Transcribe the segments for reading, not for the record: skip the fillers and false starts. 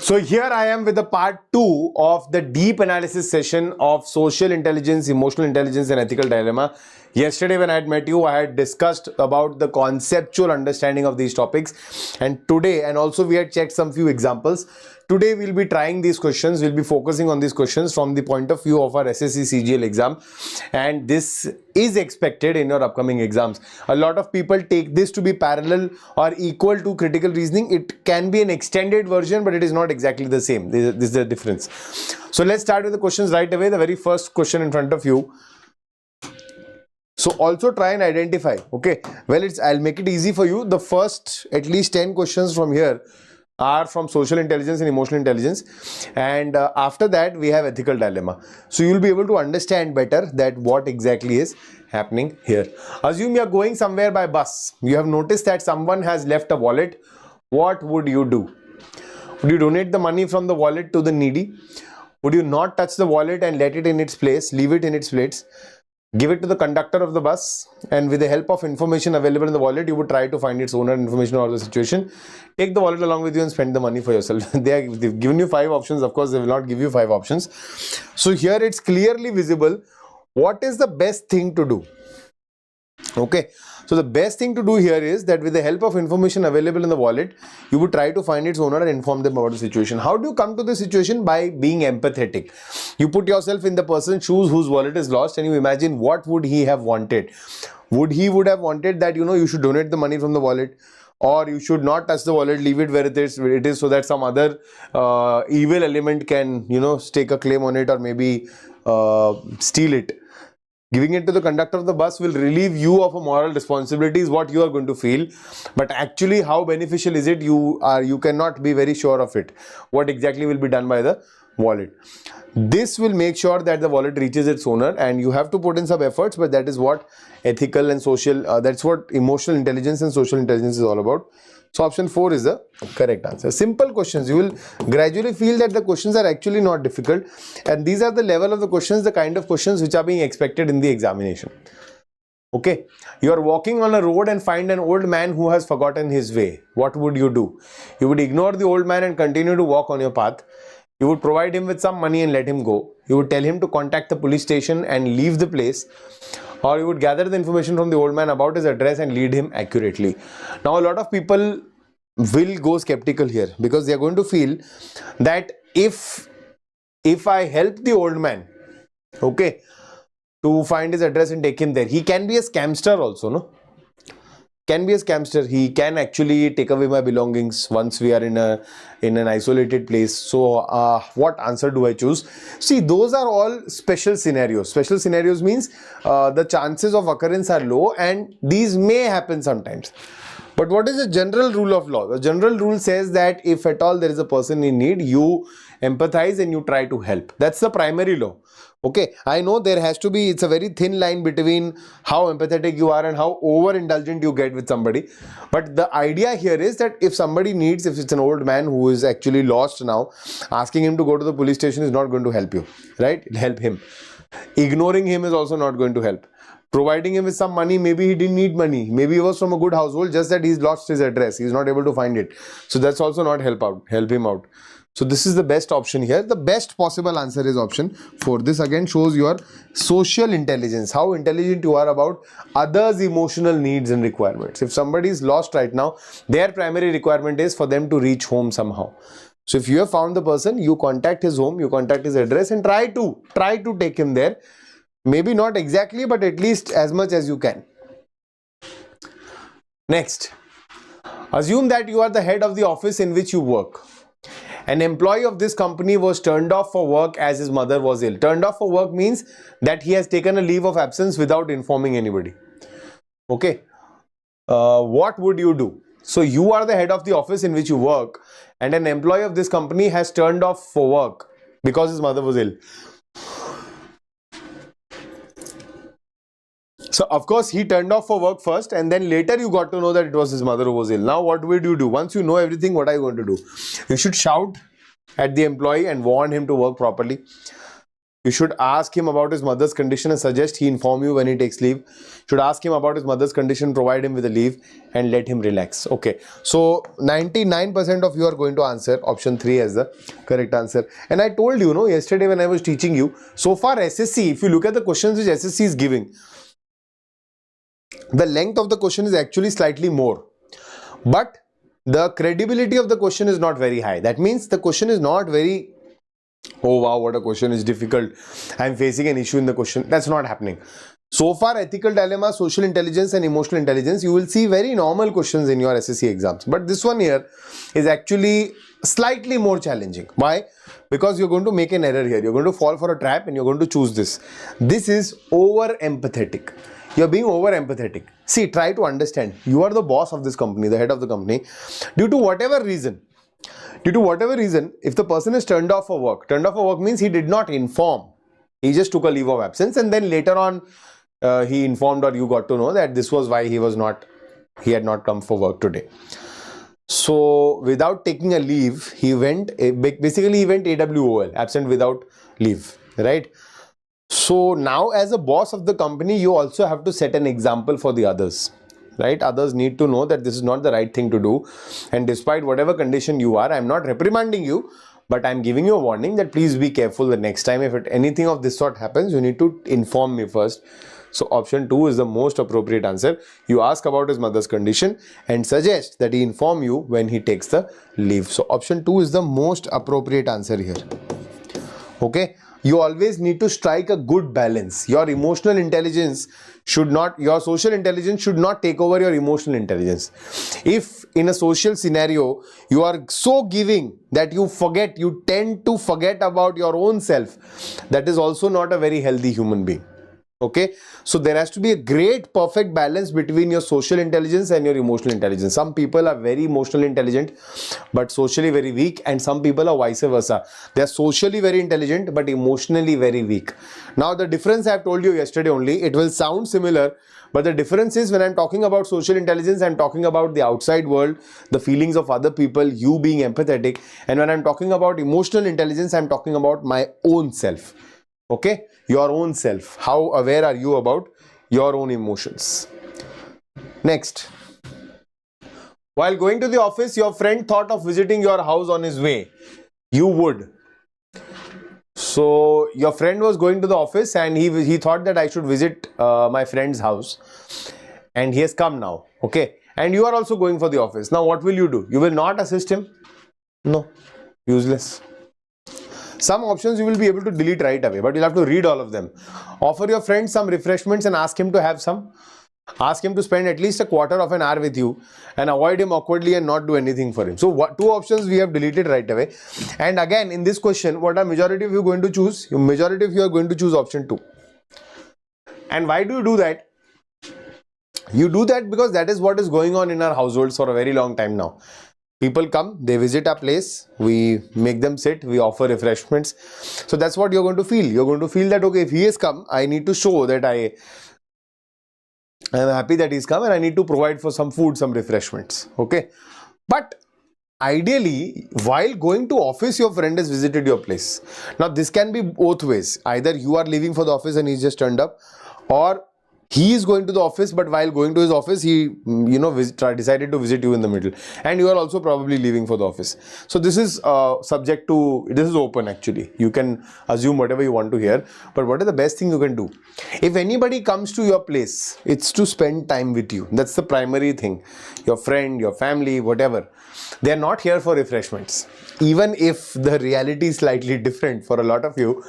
So here I am with the part 2 of the deep analysis session of social intelligence, emotional intelligence and ethical dilemma. Yesterday when I had met you, I had discussed about the conceptual understanding of these topics, and today, and also we had checked some few examples. Today we'll be trying these questions, we'll be focusing on these questions from the point of view of our SSC CGL exam, and this is expected in your upcoming exams. A lot of people take this to be parallel or equal to critical reasoning. It can be an extended version, but it is not exactly the same. This is the difference. So let's start with the questions right away. The very first question in front of you. So also try and identify, okay, well, I'll make it easy for you. The first at least 10 questions from here are from social intelligence and emotional intelligence, and after that we have ethical dilemma. So you'll be able to understand better that what exactly is happening here. Assume you are going somewhere by bus. You have noticed that someone has left a wallet. What would you do? Would you donate the money from the wallet to the needy? Would you not touch the wallet and let it in its place, leave it in its place? Give it to the conductor of the bus, and with the help of information available in the wallet, you would try to find its owner, information about the situation. Take the wallet along with you and spend the money for yourself. They've given you 5 options. Of course, they will not give you 5 options. So here it's clearly visible what is the best thing to do. Okay, so the best thing to do here is that with the help of information available in the wallet, you would try to find its owner and inform them about the situation. How do you come to the situation? By being empathetic. You put yourself in the person's shoes whose wallet is lost, and you imagine what would he have wanted. Would have wanted that, you should donate the money from the wallet, or you should not touch the wallet, leave it where it is so that some other evil element can, stake a claim on it, or maybe steal it. Giving it to the conductor of the bus will relieve you of a moral responsibility, is what you are going to feel. But actually, how beneficial is it? You cannot be very sure of it. What exactly will be done by the wallet? This will make sure that the wallet reaches its owner, and you have to put in some efforts, but that is what ethical and social, that's what emotional intelligence and social intelligence is all about. So option 4 is the correct answer. Simple questions. You will gradually feel that the questions are actually not difficult, and these are the level of the questions, the kind of questions which are being expected in the examination. Okay, you are walking on a road and find an old man who has forgotten his way. What would you do? You would ignore the old man and continue to walk on your path. You would provide him with some money and let him go. You would tell him to contact the police station and leave the place. Or you would gather the information from the old man about his address and lead him accurately. Now, a lot of people will go skeptical here, because they are going to feel that if I help the old man, okay, to find his address and take him there, he can be a scamster also, no? Can be a scamster. He can actually take away my belongings once we are in an isolated place. So what answer do I choose? See, those are all special scenarios. Special scenarios means the chances of occurrence are low, and these may happen sometimes. But what is the general rule of law? The general rule says that if at all there is a person in need, you empathize and you try to help. That's the primary law. Okay, I know there has to be, it's a very thin line between how empathetic you are and how overindulgent you get with somebody. But the idea here is that if somebody needs, if it's an old man who is actually lost now, asking him to go to the police station is not going to help you, right? It'll help him. Ignoring him is also not going to help. Providing him with some money, maybe he didn't need money. Maybe he was from a good household, just that he's lost his address. He's not able to find it. So that's also not help him out. So this is the best option here. The best possible answer is option 4. This again shows your social intelligence, how intelligent you are about others' emotional needs and requirements. If somebody is lost right now, their primary requirement is for them to reach home somehow. So if you have found the person, you contact his home, you contact his address, and try to take him there. Maybe not exactly, but at least as much as you can. Next, assume that you are the head of the office in which you work. An employee of this company was turned off for work as his mother was ill. Turned off for work means that he has taken a leave of absence without informing anybody. Okay, what would you do? So you are the head of the office in which you work, and an employee of this company has turned off for work because his mother was ill. So of course he turned off for work first, and then later you got to know that it was his mother who was ill. Now what would you do? Once you know everything, what are you going to do? You should shout at the employee and warn him to work properly. You should ask him about his mother's condition and suggest he inform you when he takes leave. Should ask him about his mother's condition, provide him with a leave and let him relax. Okay, so 99% of you are going to answer option 3 as the correct answer. And I told you, yesterday when I was teaching you, so far SSC, if you look at the questions which SSC is giving, the length of the question is actually slightly more, but the credibility of the question is not very high. That means the question is not very, oh wow, what a question, is difficult, I'm facing an issue in the question. That's not happening. So far, ethical dilemma, social intelligence and emotional intelligence, you will see very normal questions in your SSC exams. But this one here is actually slightly more challenging. Why? Because you're going to make an error here. You're going to fall for a trap and you're going to choose this. This is over empathetic. You're being over empathetic. See, try to understand. You are the boss of this company, the head of the company. Due to whatever reason, if the person is turned off for work means he did not inform. He just took a leave of absence and then later on he informed, or you got to know that this was why he had not come for work today. So without taking a leave, he went AWOL, absent without leave, right? So now as a boss of the company, you also have to set an example for the others, right? Others need to know that this is not the right thing to do. And despite whatever condition you are, I'm not reprimanding you, but I'm giving you a warning that please be careful the next time. If anything of this sort happens, you need to inform me first. So option 2 is the most appropriate answer. You ask about his mother's condition and suggest that he inform you when he takes the leave. So option 2 is the most appropriate answer here. Okay. You always need to strike a good balance. Your emotional intelligence should not, your social intelligence should not take over your emotional intelligence. If in a social scenario, you are so giving that you tend to forget about your own self, that is also not a very healthy human being. Okay, so there has to be a great perfect balance between your social intelligence and your emotional intelligence. Some people are very emotionally intelligent but socially very weak, and some people are vice versa. They are socially very intelligent but emotionally very weak. Now the difference I have told you yesterday only, it will sound similar, but the difference is when I'm talking about social intelligence, I'm talking about the outside world, the feelings of other people, you being empathetic, and when I'm talking about emotional intelligence, I'm talking about my own self. Okay, your own self. How aware are you about your own emotions? Next. While going to the office, your friend thought of visiting your house on his way. You would. So your friend was going to the office and he thought that I should visit my friend's house, and he has come now. Okay, and you are also going for the office. Now what will you do? You will not assist him? No, useless. Some options you will be able to delete right away, but you'll have to read all of them. Offer your friend some refreshments and ask him to have some. Ask him to spend at least a quarter of an hour with you and avoid him awkwardly and not do anything for him. So two options we have deleted right away. And again, in this question, what are majority of you going to choose? Majority of you are going to choose option 2. And why do you do that? You do that because that is what is going on in our households for a very long time now. People come, they visit our place, we make them sit, we offer refreshments. So that's what you're going to feel. You're going to feel that, okay, if he has come, I need to show that I am happy that he's come and I need to provide for some food, some refreshments. Okay. But ideally, while going to office, your friend has visited your place. Now, this can be both ways. Either you are leaving for the office and he's just turned up, or he is going to the office, but while going to his office, he, decided to visit you in the middle, and you are also probably leaving for the office. So this is subject to, this is open actually. You can assume whatever you want to hear, but what is the best thing you can do? If anybody comes to your place, it's to spend time with you. That's the primary thing. Your friend, your family, whatever. They are not here for refreshments, even if the reality is slightly different for a lot of you,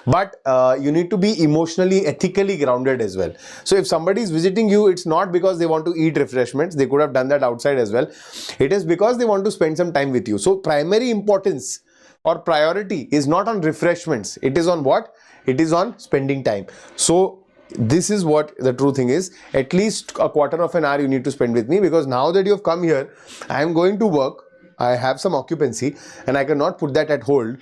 but you need to be emotionally, ethically grounded as well. So if somebody is visiting you, it's not because they want to eat refreshments. They could have done that outside as well. It is because they want to spend some time with you. So primary importance or priority is not on refreshments. It is on what? It is on spending time. So this is what the true thing is. At least a quarter of an hour you need to spend with me, because now that you have come here, I am going to work. I have some occupancy and I cannot put that at hold.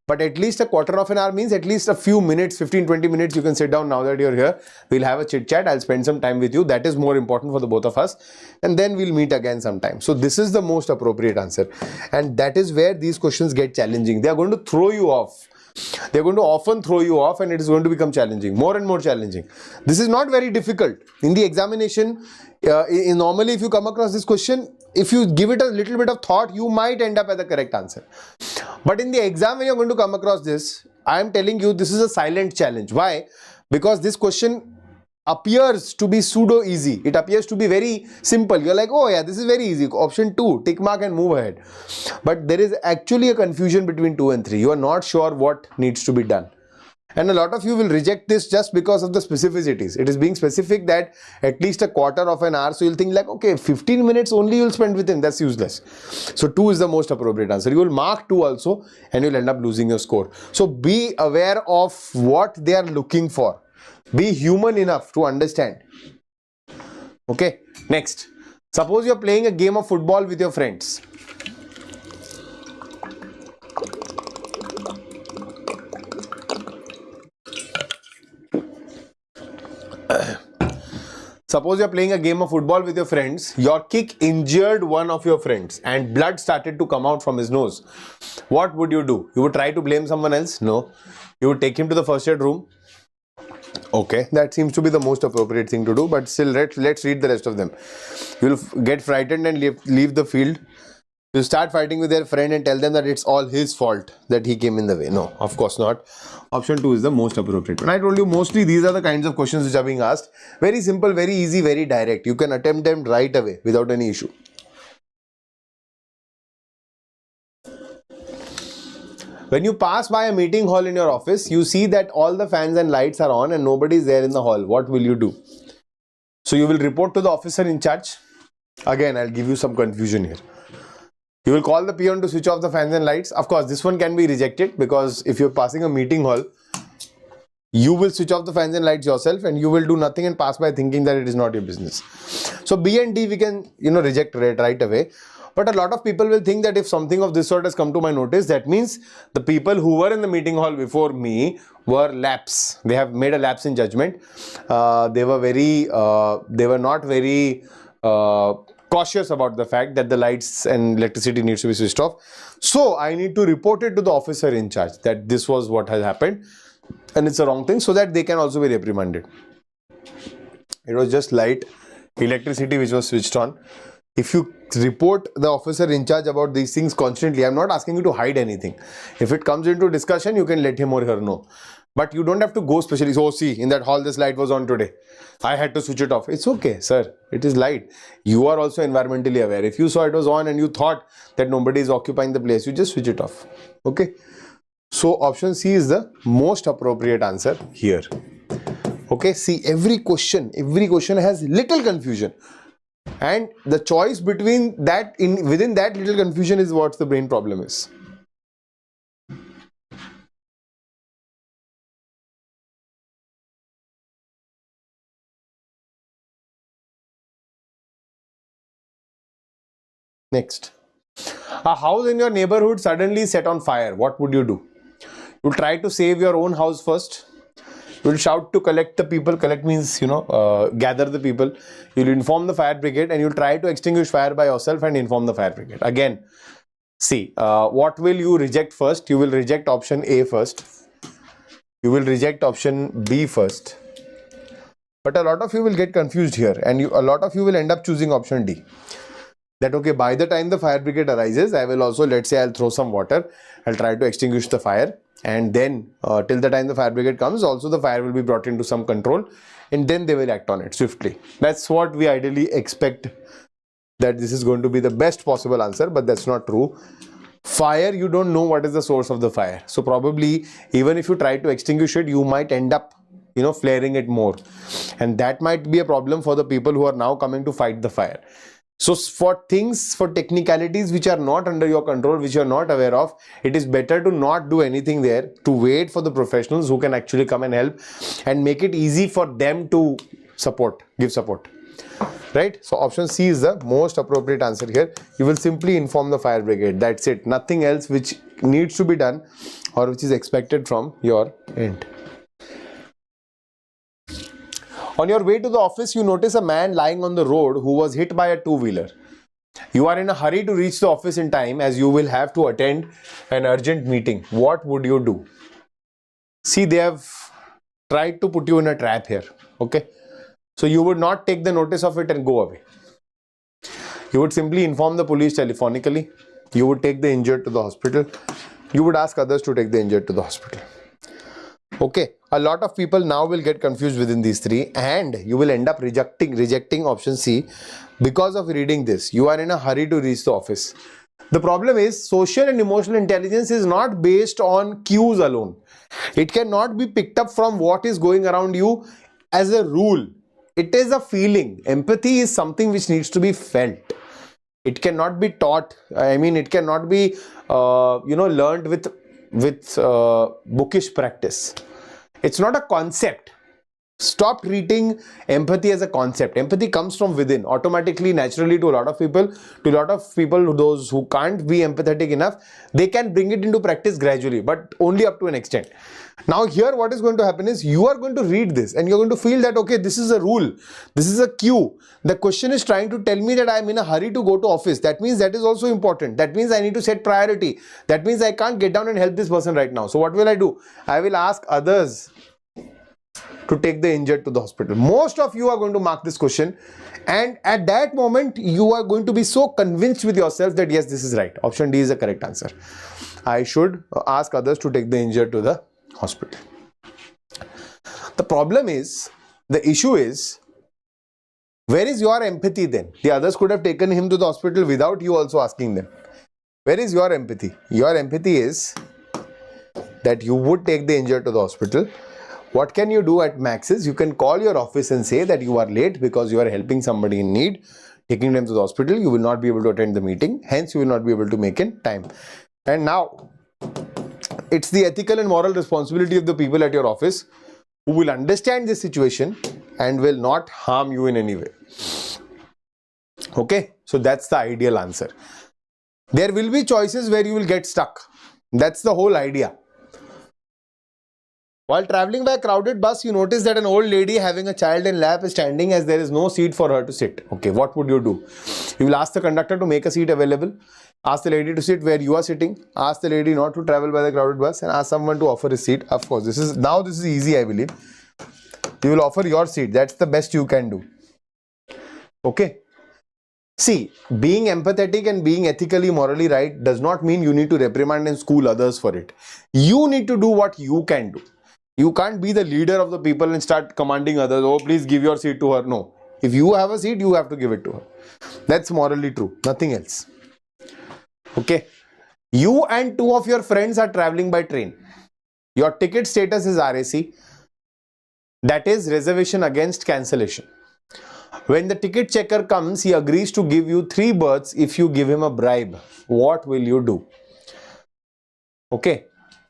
But at least a quarter of an hour means at least a few minutes, 15-20 minutes you can sit down. Now that you're here, we'll have a chit chat. I'll spend some time with you. That is more important for the both of us. And then we'll meet again sometime. So this is the most appropriate answer. And that is where these questions get challenging. They are going to throw you off. They're going to often throw you off and it is going to become challenging, more and more challenging. This is not very difficult. In the examination, normally if you come across this question, if you give it a little bit of thought, you might end up at the correct answer. But in the exam, when you're going to come across this, I am telling you, this is a silent challenge. Why? Because this question appears to be pseudo easy. It appears to be very simple. You're like, oh yeah, this is very easy. Option 2, tick mark and move ahead. But there is actually a confusion between 2 and 3. You are not sure what needs to be done. And a lot of you will reject this just because of the specificities. It is being specific that at least a quarter of an hour. So you'll think like, okay, 15 minutes only you'll spend with him. That's useless. So 2 is the most appropriate answer. You will mark 2 also and you'll end up losing your score. So be aware of what they are looking for. Be human enough to understand. Okay, next. Suppose you're playing a game of football with your friends. Suppose you're playing a game of football with your friends. Your kick injured one of your friends and blood started to come out from his nose. What would you do? You would try to blame someone else? No. You would take him to the first aid room. Okay, that seems to be the most appropriate thing to do, but still let's read the rest of them. You'll get frightened and leave the field. You start fighting with their friend and tell them that it's all his fault that he came in the way. No, of course not. Option 2 is the most appropriate. And I told you mostly these are the kinds of questions which are being asked. Very simple, very easy, very direct. You can attempt them right away without any issue. When you pass by a meeting hall in your office, you see that all the fans and lights are on and nobody is there in the hall. What will you do? So you will report to the officer in charge. Again, I'll give you some confusion here. You will call the peon to switch off the fans and lights. Of course, this one can be rejected because if you're passing a meeting hall, you will switch off the fans and lights yourself and you will do nothing and pass by thinking that it is not your business. So B and D we can, reject right away. But a lot of people will think that if something of this sort has come to my notice, that means the people who were in the meeting hall before me were lapse. They have made a lapse in judgment. They were not very cautious about the fact that the lights and electricity needs to be switched off. So I need to report it to the officer in charge that this was what has happened and it's a wrong thing, so that they can also be reprimanded. It was just light, electricity which was switched on. If you report the officer in charge about these things constantly, I'm not asking you to hide anything. If it comes into discussion, you can let him or her know. But you don't have to go specially, oh see, in that hall this light was on today. I had to switch it off. It's okay, sir. It is light. You are also environmentally aware. If you saw it was on and you thought that nobody is occupying the place, you just switch it off. Okay. So option C is the most appropriate answer here. Okay. See, every question has little confusion. And the choice between that, within that little confusion is what the brain problem is. Next. A house in your neighborhood suddenly set on fire. What would you do? You try to save your own house first. You will shout to collect the people. Collect means, gather the people. You will inform the fire brigade and you will try to extinguish fire by yourself and inform the fire brigade. Again, see, what will you reject first? You will reject option A first. You will reject option B first. But a lot of you will get confused here and a lot of you will end up choosing option D. That okay, by the time the fire brigade arises, I will also, let's say I'll throw some water. I'll try to extinguish the fire. And then till the time the fire brigade comes, also the fire will be brought into some control and then they will act on it swiftly. That's what we ideally expect, that this is going to be the best possible answer, but that's not true. Fire, you don't know what is the source of the fire. So probably even if you try to extinguish it, you might end up, flaring it more. And that might be a problem for the people who are now coming to fight the fire. So for technicalities which are not under your control, which you are not aware of, it is better to not do anything there, to wait for the professionals who can actually come and help and make it easy for them to give support. Right? So option C is the most appropriate answer here. You will simply inform the fire brigade. That's it. Nothing else which needs to be done or which is expected from your end. On your way to the office, you notice a man lying on the road who was hit by a two-wheeler. You are in a hurry to reach the office in time as you will have to attend an urgent meeting. What would you do? See, they have tried to put you in a trap here. Okay. So you would not take the notice of it and go away. You would simply inform the police telephonically. You would take the injured to the hospital. You would ask others to take the injured to the hospital. Okay. A lot of people now will get confused within these three, and you will end up rejecting option C because of reading this. You are in a hurry to reach the office. The problem is social and emotional intelligence is not based on cues alone. It cannot be picked up from what is going around you as a rule. It is a feeling. Empathy is something which needs to be felt. It cannot be taught. I mean, it cannot be learned with bookish practice. It's not a concept. Stop treating empathy as a concept. Empathy comes from within, automatically, naturally, to a lot of people. To a lot of people, those who can't be empathetic enough, they can bring it into practice gradually, but only up to an extent. Now here what is going to happen is you are going to read this and you're going to feel that, okay, this is a rule, this is a cue. The question is trying to tell me that I'm in a hurry to go to office. That means that is also important. That means I need to set priority. That means I can't get down and help this person right now. So what will I do? I will ask others to take the injured to the hospital. Most of you are going to mark this question, and at that moment you are going to be so convinced with yourself that yes, this is right. Option D is the correct answer. I should ask others to take the injured to the hospital. The problem is, the issue is, where is your empathy then? The others could have taken him to the hospital without you also asking them. Where is your empathy? Your empathy is that you would take the injured to the hospital. What can you do at max is you can call your office and say that you are late because you are helping somebody in need, taking them to the hospital. You will not be able to attend the meeting, hence you will not be able to make in time. And now it's the ethical and moral responsibility of the people at your office who will understand this situation and will not harm you in any way. Okay, so that's the ideal answer. There will be choices where you will get stuck. That's the whole idea. While traveling by a crowded bus, you notice that an old lady having a child in lap is standing as there is no seat for her to sit. Okay, what would you do? You will ask the conductor to make a seat available. Ask the lady to sit where you are sitting. Ask the lady not to travel by the crowded bus, and ask someone to offer a seat. Of course, this is easy, I believe. You will offer your seat. That's the best you can do. Okay. See, being empathetic and being ethically, morally right does not mean you need to reprimand and school others for it. You need to do what you can do. You can't be the leader of the people and start commanding others, oh, please give your seat to her. No. If you have a seat, you have to give it to her. That's morally true. Nothing else. Okay. You and two of your friends are traveling by train. Your ticket status is RAC. That is reservation against cancellation. When the ticket checker comes, he agrees to give you 3 berths if you give him a bribe. What will you do? Okay.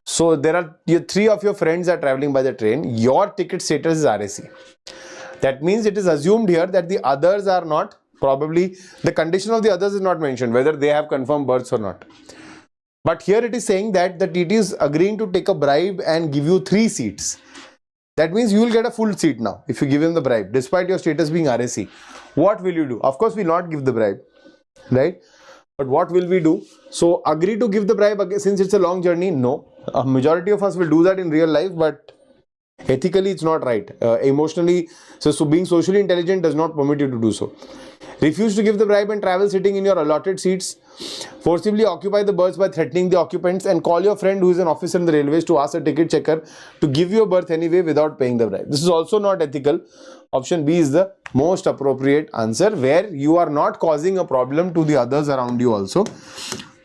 So there are 3 of your friends are traveling by the train. Your ticket status is RAC. That means it is assumed here that the others are not, probably the condition of the others is not mentioned, whether they have confirmed berths or not. But here it is saying that the TT is agreeing to take a bribe and give you 3 seats. That means you will get a full seat now if you give him the bribe, despite your status being RAC. What will you do? Of course, we will not give the bribe, right? But what will we do? So agree to give the bribe since it's a long journey? No. A majority of us will do that in real life, but ethically it's not right. Emotionally, so being socially intelligent does not permit you to do so. Refuse to give the bribe and travel sitting in your allotted seats. Forcibly occupy the berths by threatening the occupants, and call your friend who is an officer in the railways to ask a ticket checker to give you a berth anyway without paying the bribe. This is also not ethical. Option B is the most appropriate answer, where you are not causing a problem to the others around you also.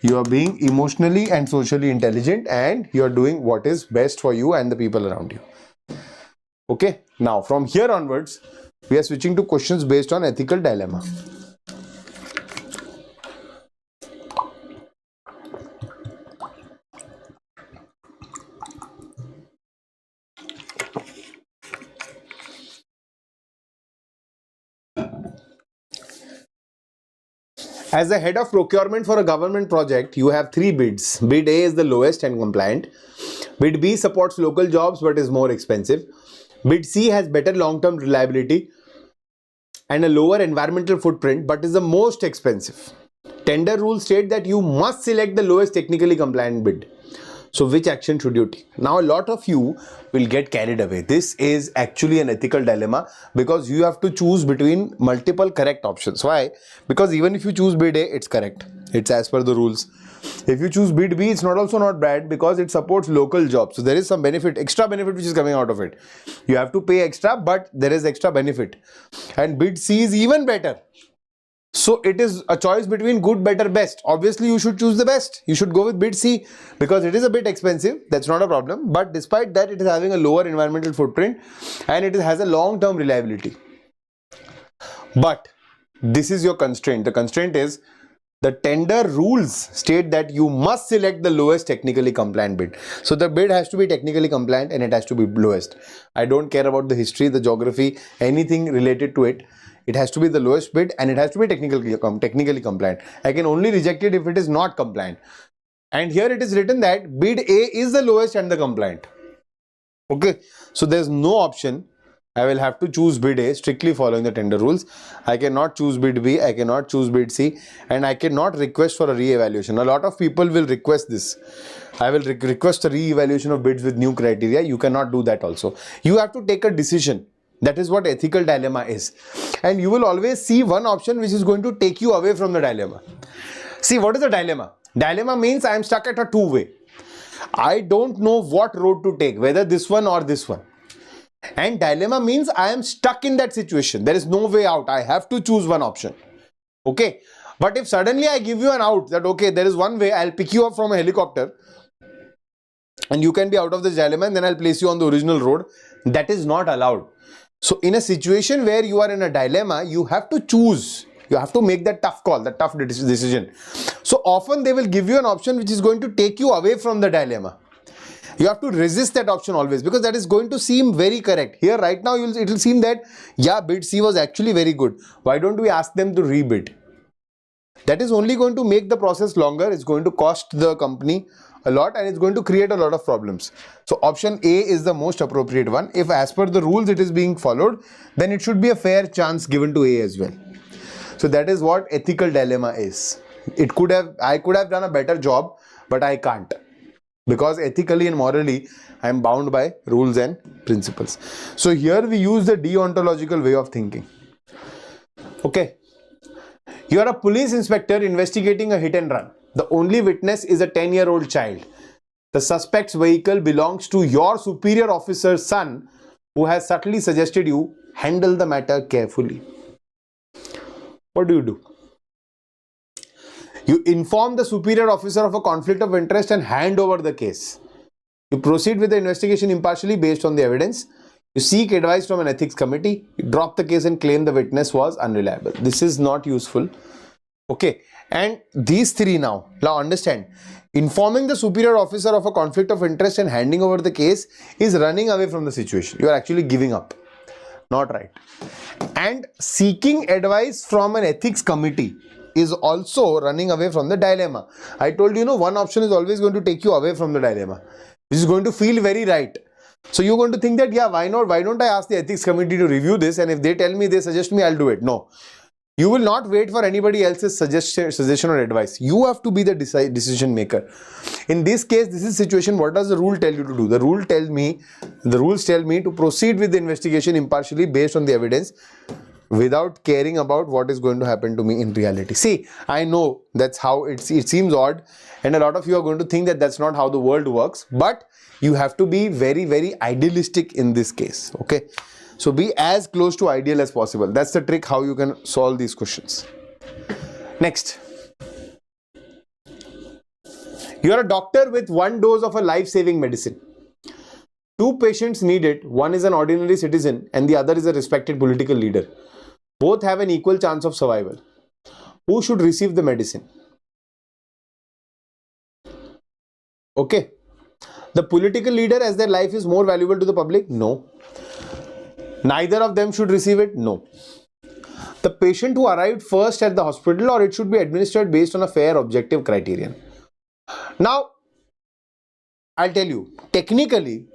You are being emotionally and socially intelligent, and you are doing what is best for you and the people around you. Okay, now from here onwards, we are switching to questions based on ethical dilemma. As the head of procurement for a government project, you have 3 bids. Bid A is the lowest and compliant. Bid B supports local jobs but is more expensive. Bid C has better long-term reliability and a lower environmental footprint but is the most expensive. Tender rules state that you must select the lowest technically compliant bid. So which action should you take? Now a lot of you will get carried away. This is actually an ethical dilemma because you have to choose between multiple correct options. Why? Because even if you choose bid A, it's correct. It's as per the rules. If you choose bid B, it's also not bad because it supports local jobs. So there is some benefit, extra benefit which is coming out of it. You have to pay extra, but there is extra benefit. And bid C is even better. So it is a choice between good, better, best. Obviously, you should choose the best. You should go with bid C because it is a bit expensive. That's not a problem. But despite that, it is having a lower environmental footprint and it has a long-term reliability. But this is your constraint. The constraint is the tender rules state that you must select the lowest technically compliant bid. So the bid has to be technically compliant and it has to be lowest. I don't care about the history, the geography, anything related to it. It has to be the lowest bid and it has to be technically compliant. I can only reject it if it is not compliant. And here it is written that bid A is the lowest and the compliant. Okay, so there's no option. I will have to choose bid A strictly following the tender rules. I cannot choose bid B, I cannot choose bid C, and I cannot request for a re-evaluation. A lot of people will request this. I will request a re-evaluation of bids with new criteria. You cannot do that also. You have to take a decision. That is what ethical dilemma is. And you will always see one option which is going to take you away from the dilemma. See, what is a dilemma? Dilemma means I am stuck at a two-way. I don't know what road to take, whether this one or this one. And dilemma means I am stuck in that situation. There is no way out. I have to choose one option. Okay. But if suddenly I give you an out that, okay, there is one way, I'll pick you up from a helicopter and you can be out of this dilemma and then I'll place you on the original road. That is not allowed. So in a situation where you are in a dilemma, you have to choose. You have to make that tough call, that tough decision. So often they will give you an option which is going to take you away from the dilemma. You have to resist that option always because that is going to seem very correct. Here right now it will seem that yeah, bid C was actually very good. Why don't we ask them to rebid? That is only going to make the process longer. It's going to cost the company a lot and it's going to create a lot of problems. So option A is the most appropriate one. If as per the rules it is being followed, then it should be a fair chance given to A as well. So that is what ethical dilemma is. I could have done a better job, but I can't. Because ethically and morally, I am bound by rules and principles. So here we use the deontological way of thinking. Okay. You are a police inspector investigating a hit and run. The only witness is a 10-year-old child. The suspect's vehicle belongs to your superior officer's son who has subtly suggested you handle the matter carefully. What do? You inform the superior officer of a conflict of interest and hand over the case. You proceed with the investigation impartially based on the evidence. You seek advice from an ethics committee. You drop the case and claim the witness was unreliable. This is not useful. Okay. And these three now understand. Informing the superior officer of a conflict of interest and handing over the case is running away from the situation. You are actually giving up. Not right. And seeking advice from an ethics committee is also running away from the dilemma. I told you, one option is always going to take you away from the dilemma, which is going to feel very right. So you're going to think that, yeah, why not? Why don't I ask the ethics committee to review this? And if they tell me, they suggest me, I'll do it. No. You will not wait for anybody else's suggestion or advice. You have to be the decision maker. In this case, this is situation. What does the rule tell you to do? The rules tell me to proceed with the investigation impartially based on the evidence, without caring about what is going to happen to me in reality. See, I know that's how it seems odd and a lot of you are going to think that that's not how the world works, but you have to be very, very idealistic in this case. Okay. So be as close to ideal as possible. That's the trick how you can solve these questions. Next. You are a doctor with one dose of a life-saving medicine. Two patients need it. One is an ordinary citizen and the other is a respected political leader. Both have an equal chance of survival. Who should receive the medicine? Okay. The political leader, as their life is more valuable to the public? No. Neither of them should receive it? No. The patient who arrived first at the hospital, or it should be administered based on a fair objective criterion? Now, I'll tell you, technically,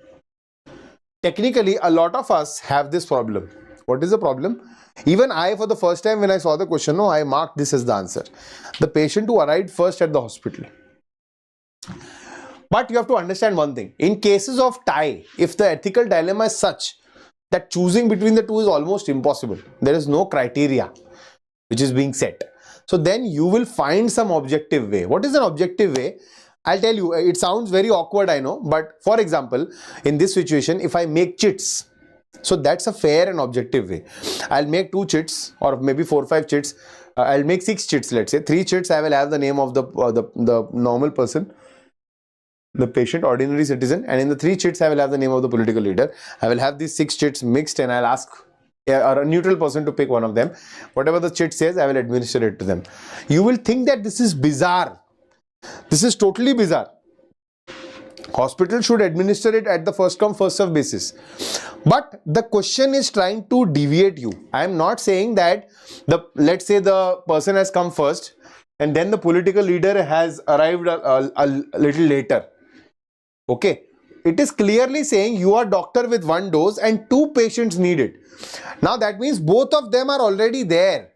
a lot of us have this problem. What is the problem? Even I, for the first time when I saw the question, I marked this as the answer. The patient who arrived first at the hospital. But you have to understand one thing. In cases of tie, if the ethical dilemma is such that choosing between the two is almost impossible, there is no criteria which is being set. So then you will find some objective way. What is an objective way? I'll tell you, it sounds very awkward, I know, but for example, in this situation, if I make chits, so that's a fair and objective way. I'll make 2 chits or maybe 4 or 5 chits. I'll make 6 chits, let's say. 3 chits, I will have the name of the normal person, the patient, ordinary citizen, and in the 3 chits, I will have the name of the political leader. I will have these 6 chits mixed and I'll ask a neutral person to pick one of them. Whatever the chit says, I will administer it to them. You will think that this is bizarre. This is totally bizarre. Hospital should administer it at the first come first serve basis. But the question is trying to deviate you. I am not saying that let's say the person has come first and then the political leader has arrived a little later. Okay. It is clearly saying you are doctor with 1 dose and 2 patients need it. Now that means both of them are already there.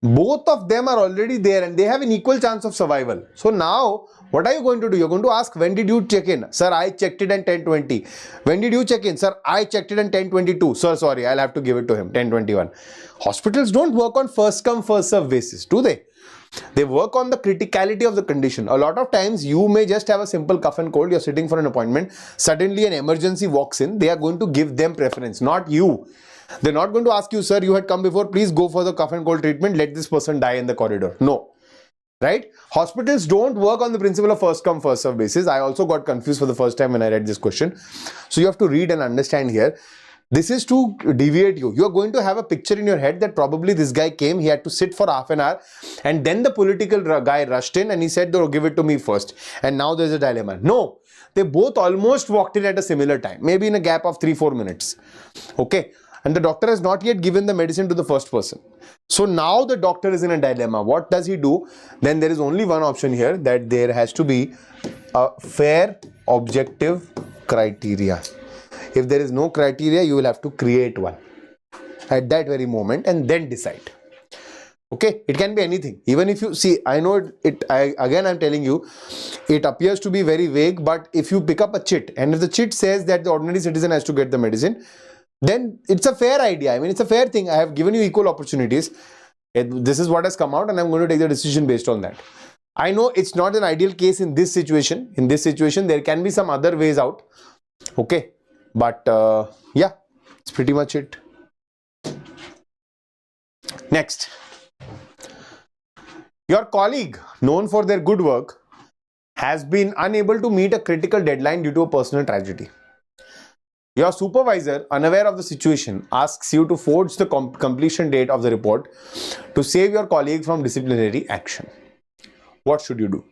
Both of them are already there and they have an equal chance of survival. So now what are you going to do? You're going to ask, when did you check in? Sir, I checked it at 10:20. When did you check in? Sir, I checked it at 10:22. Sir, sorry, I'll have to give it to him, 10:21. Hospitals don't work on first come first serve basis, do they? They work on the criticality of the condition. A lot of times you may just have a simple cough and cold. You're sitting for an appointment. Suddenly an emergency walks in. They are going to give them preference, not you. They're not going to ask you, sir, you had come before, please go for the cough and cold treatment, let this person die in the corridor. No. Right? Hospitals don't work on the principle of first come first serve basis. I also got confused for the first time when I read this question. So you have to read and understand here. This is to deviate you. You are going to have a picture in your head that probably this guy came, he had to sit for half an hour and then the political guy rushed in and he said, oh, give it to me first. And now there's a dilemma. No, they both almost walked in at a similar time, maybe in a gap of 3-4 minutes. Okay. And the doctor has not yet given the medicine to the first person. So now the doctor is in a dilemma. What does he do? Then there is only one option here, that there has to be a fair objective criteria. If there is no criteria, you will have to create one at that very moment and then decide. Okay, it can be anything. Even if you see, I know again I'm telling you, it appears to be very vague, but if you pick up a chit and if the chit says that the ordinary citizen has to get the medicine, then it's a fair idea. I mean, it's a fair thing. I have given you equal opportunities. This is what has come out and I'm going to take the decision based on that. I know it's not an ideal case in this situation. In this situation, there can be some other ways out. Okay. But yeah, it's pretty much it. Next. Your colleague, known for their good work, has been unable to meet a critical deadline due to a personal tragedy. Your supervisor, unaware of the situation, asks you to forge the completion date of the report to save your colleague from disciplinary action. What should you do?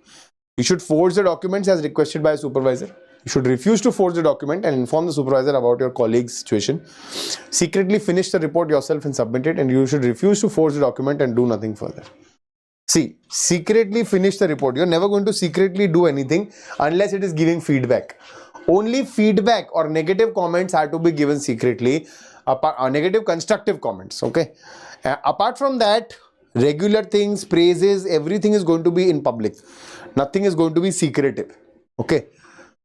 You should forge the documents as requested by a supervisor. You should refuse to forge the document and inform the supervisor about your colleague's situation. Secretly finish the report yourself and submit it, and you should refuse to forge the document and do nothing further. See, secretly finish the report. You're never going to secretly do anything unless it is giving feedback. Only feedback or negative comments are to be given secretly, negative constructive comments. Okay. Apart from that, regular things, praises, everything is going to be in public. Nothing is going to be secretive. Okay.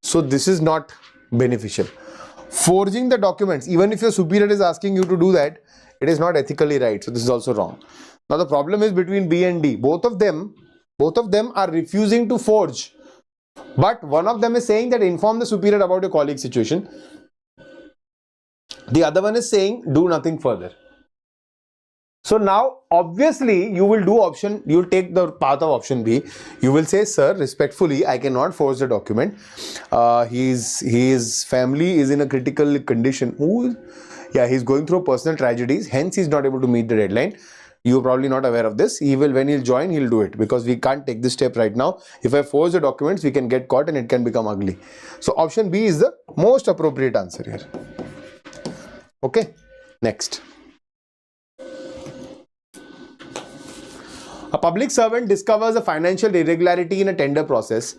So this is not beneficial. Forging the documents, even if your superior is asking you to do that, it is not ethically right. So this is also wrong. Now the problem is between B and D. Both of them are refusing to forge. But one of them is saying that inform the superior about your colleague's situation. The other one is saying do nothing further. So now obviously you will take the path of option B. You will say, sir, respectfully, I cannot forge the document. His family is in a critical condition. He's going through personal tragedies. Hence he's not able to meet the deadline. You're probably not aware of this. When he'll join, he'll do it, because we can't take this step right now. If I forge the documents, we can get caught and it can become ugly. So option B is the most appropriate answer here. Okay, next. A public servant discovers a financial irregularity in a tender process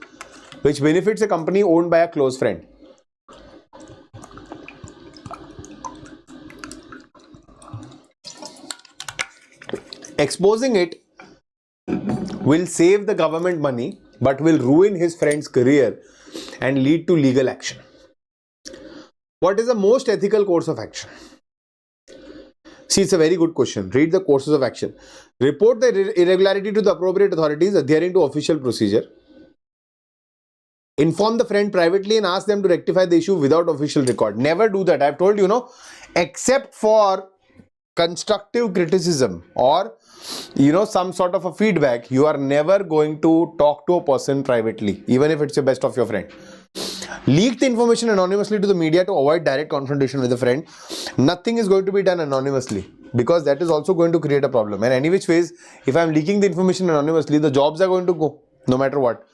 which benefits a company owned by a close friend. Exposing it will save the government money but will ruin his friend's career and lead to legal action. What is the most ethical course of action? See, it's a very good question. Read the courses of action. Report the irregularity to the appropriate authorities adhering to official procedure. Inform the friend privately and ask them to rectify the issue without official record. Never do that. I've told you, except for constructive criticism or some sort of a feedback, you are never going to talk to a person privately, even if it's the best of your friend. Leak the information anonymously to the media to avoid direct confrontation with a friend. Nothing is going to be done anonymously because that is also going to create a problem. And any which ways, if I'm leaking the information anonymously, the jobs are going to go no matter what.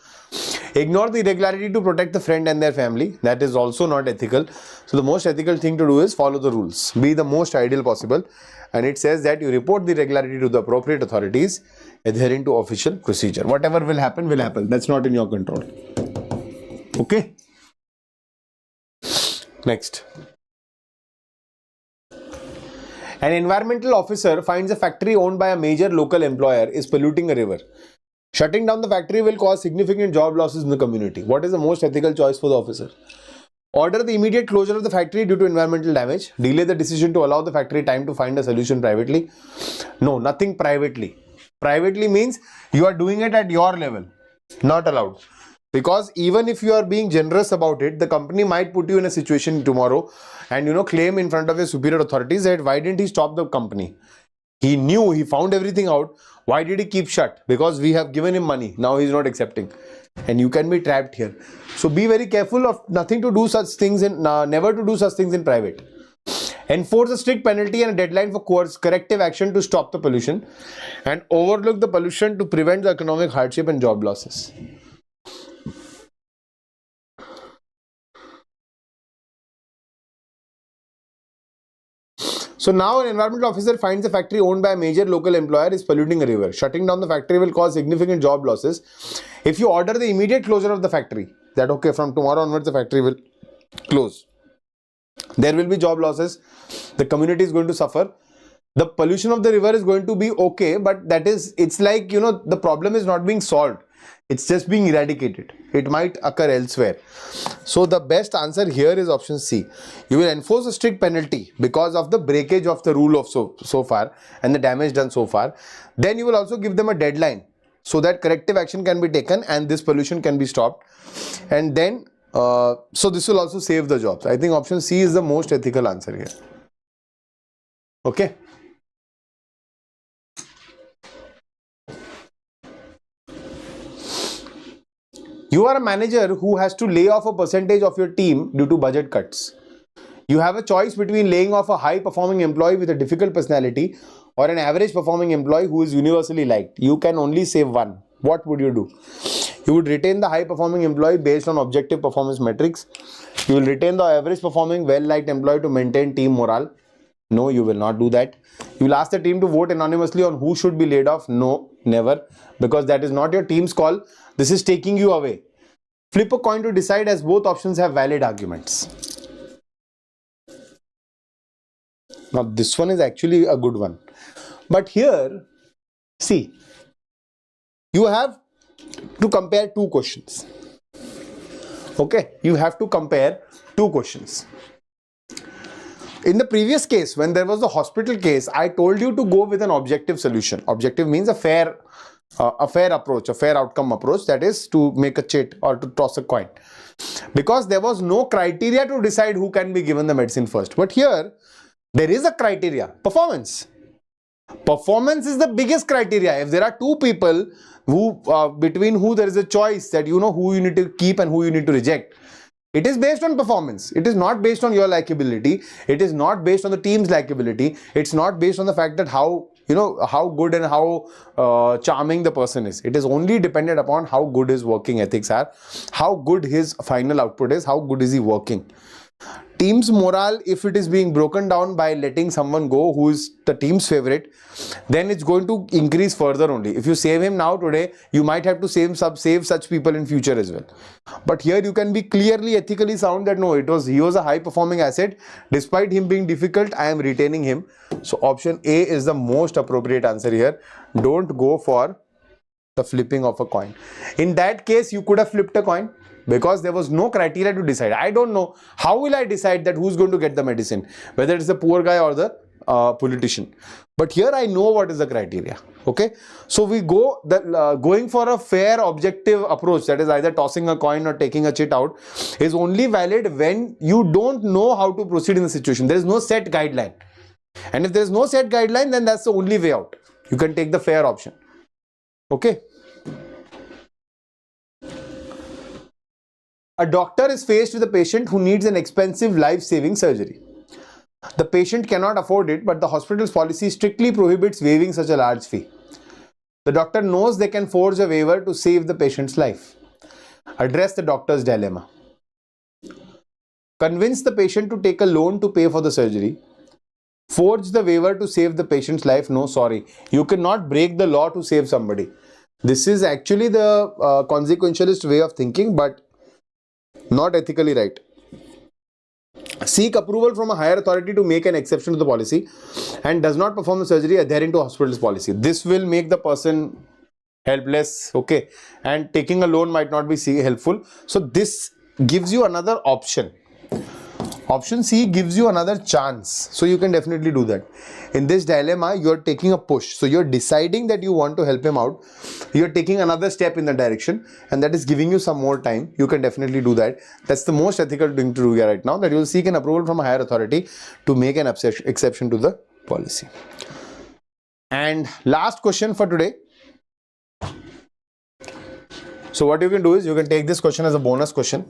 Ignore the irregularity to protect the friend and their family. That is also not ethical. So the most ethical thing to do is follow the rules. Be the most ideal possible. And it says that you report the irregularity to the appropriate authorities adhering to official procedure. Whatever will happen, will happen. That's not in your control. Okay. Next. An environmental officer finds a factory owned by a major local employer is polluting a river. Shutting down the factory will cause significant job losses in the community. What is the most ethical choice for the officer? Order the immediate closure of the factory due to environmental damage. Delay the decision to allow the factory time to find a solution privately. No, nothing privately. Privately means you are doing it at your level. Not allowed. Because even if you are being generous about it, the company might put you in a situation tomorrow and claim in front of your superior authorities that why didn't he stop the company? He knew, he found everything out. Why did he keep shut? Because we have given him money. Now he's not accepting. And you can be trapped here. So be very careful of nothing to do such things never to do such things in private. Enforce a strict penalty and a deadline for corrective action to stop the pollution. And overlook the pollution to prevent the economic hardship and job losses. So now an environmental officer finds a factory owned by a major local employer is polluting a river. Shutting down the factory will cause significant job losses. If you order the immediate closure of the factory, that okay, from tomorrow onwards the factory will close. There will be job losses. The community is going to suffer. The pollution of the river is going to be okay, but it's like, the problem is not being solved. It's just being eradicated. It might occur elsewhere. So the best answer here is option C. You will enforce a strict penalty because of the breakage of the rule of so far and the damage done so far. Then you will also give them a deadline so that corrective action can be taken and this pollution can be stopped. And then, so this will also save the jobs. I think option C is the most ethical answer here. Okay. You are a manager who has to lay off a percentage of your team due to budget cuts. You have a choice between laying off a high-performing employee with a difficult personality or an average-performing employee who is universally liked. You can only save one. What would you do? You would retain the high-performing employee based on objective performance metrics. You will retain the average-performing, well-liked employee to maintain team morale. No, you will not do that. You will ask the team to vote anonymously on who should be laid off. No, never. Because that is not your team's call. This is taking you away. Flip a coin to decide as both options have valid arguments. Now this one is actually a good one. But here, see, you have to compare two questions. Okay, you have to compare two questions. In the previous case, when there was the hospital case, I told you to go with an objective solution. Objective means a fair approach, a fair outcome approach, that is to make a chit or to toss a coin. Because there was no criteria to decide who can be given the medicine first. But here, there is a criteria, performance. Performance is the biggest criteria. If there are two people who between who there is a choice that who you need to keep and who you need to reject, it is based on performance. It is not based on your likability. It is not based on the team's likability. It's not based on the fact that how good and how charming the person is. It is only dependent upon how good his working ethics are, how good his final output is, how good is he working. Team's morale, if it is being broken down by letting someone go who is the team's favorite, then it's going to increase further only. If you save him now today, you might have to save such people in future as well. But here you can be clearly ethically sound that no, he was a high performing asset. Despite him being difficult, I am retaining him. So option A is the most appropriate answer here. Don't go for the flipping of a coin. In that case, you could have flipped a coin because there was no criteria to decide. I don't know, how will I decide that who's going to get the medicine, whether it's the poor guy or the politician? But here I know what is the criteria. Okay, so we go going for a fair objective approach, that is either tossing a coin or taking a chit out, is only valid when you don't know how to proceed in the situation. There is no set guideline, and if there is no set guideline, then that's the only way out. You can take the fair option. Okay. A doctor is faced with a patient who needs an expensive life-saving surgery. The patient cannot afford it, but the hospital's policy strictly prohibits waiving such a large fee. The doctor knows they can forge a waiver to save the patient's life. Address the doctor's dilemma. Convince the patient to take a loan to pay for the surgery. Forge the waiver to save the patient's life. No, sorry. You cannot break the law to save somebody. This is actually the consequentialist way of thinking, but not ethically right. Seek approval from a higher authority to make an exception to the policy and does not perform the surgery adhering to hospital's policy. This will make the person helpless, okay, and taking a loan might not be helpful. So this gives you another option. Option C gives you another chance, so you can definitely do that. In this dilemma, you're taking a push, so you're deciding that you want to help him out. You're taking another step in the direction, and that is giving you some more time. You can definitely do that. That's the most ethical thing to do here right now, that you will seek an approval from a higher authority to make an exception to the policy. And last question for today. So what you can do is you can take this question as a bonus question.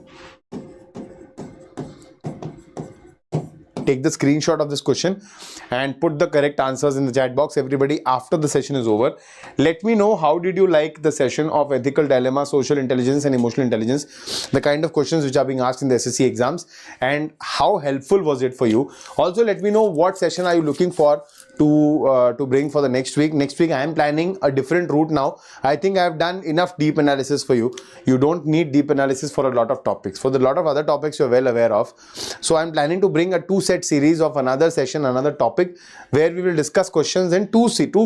Take the screenshot of this question and put the correct answers in the chat box. Everybody, after the session is over, let me know how did you like the session of ethical dilemma, social intelligence and emotional intelligence, the kind of questions which are being asked in the SSC exams, and how helpful was it for you. Also, let me know what session are you looking for to bring for the next week. Next week I am planning a different route now. I think I have done enough deep analysis for you. You don't need deep analysis for a lot of topics. For the lot of other topics you're well aware of. So I'm planning to bring a two-set series of another session, another topic, where we will discuss questions in two sessions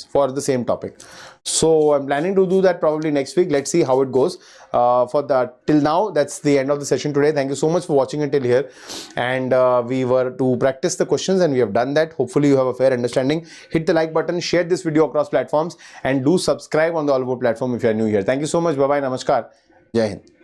for the same topic. So I'm planning to do that probably next week. Let's see how it goes. Till now, that's the end of the session today. Thank you so much for watching until here. And we were to practice the questions and we have done that. Hopefully you have a fair understanding. Hit the like button, share this video across platforms, and do subscribe on the Oliveboard platform if you are new here. Thank you so much. Bye bye. Namaskar. Jai Hind.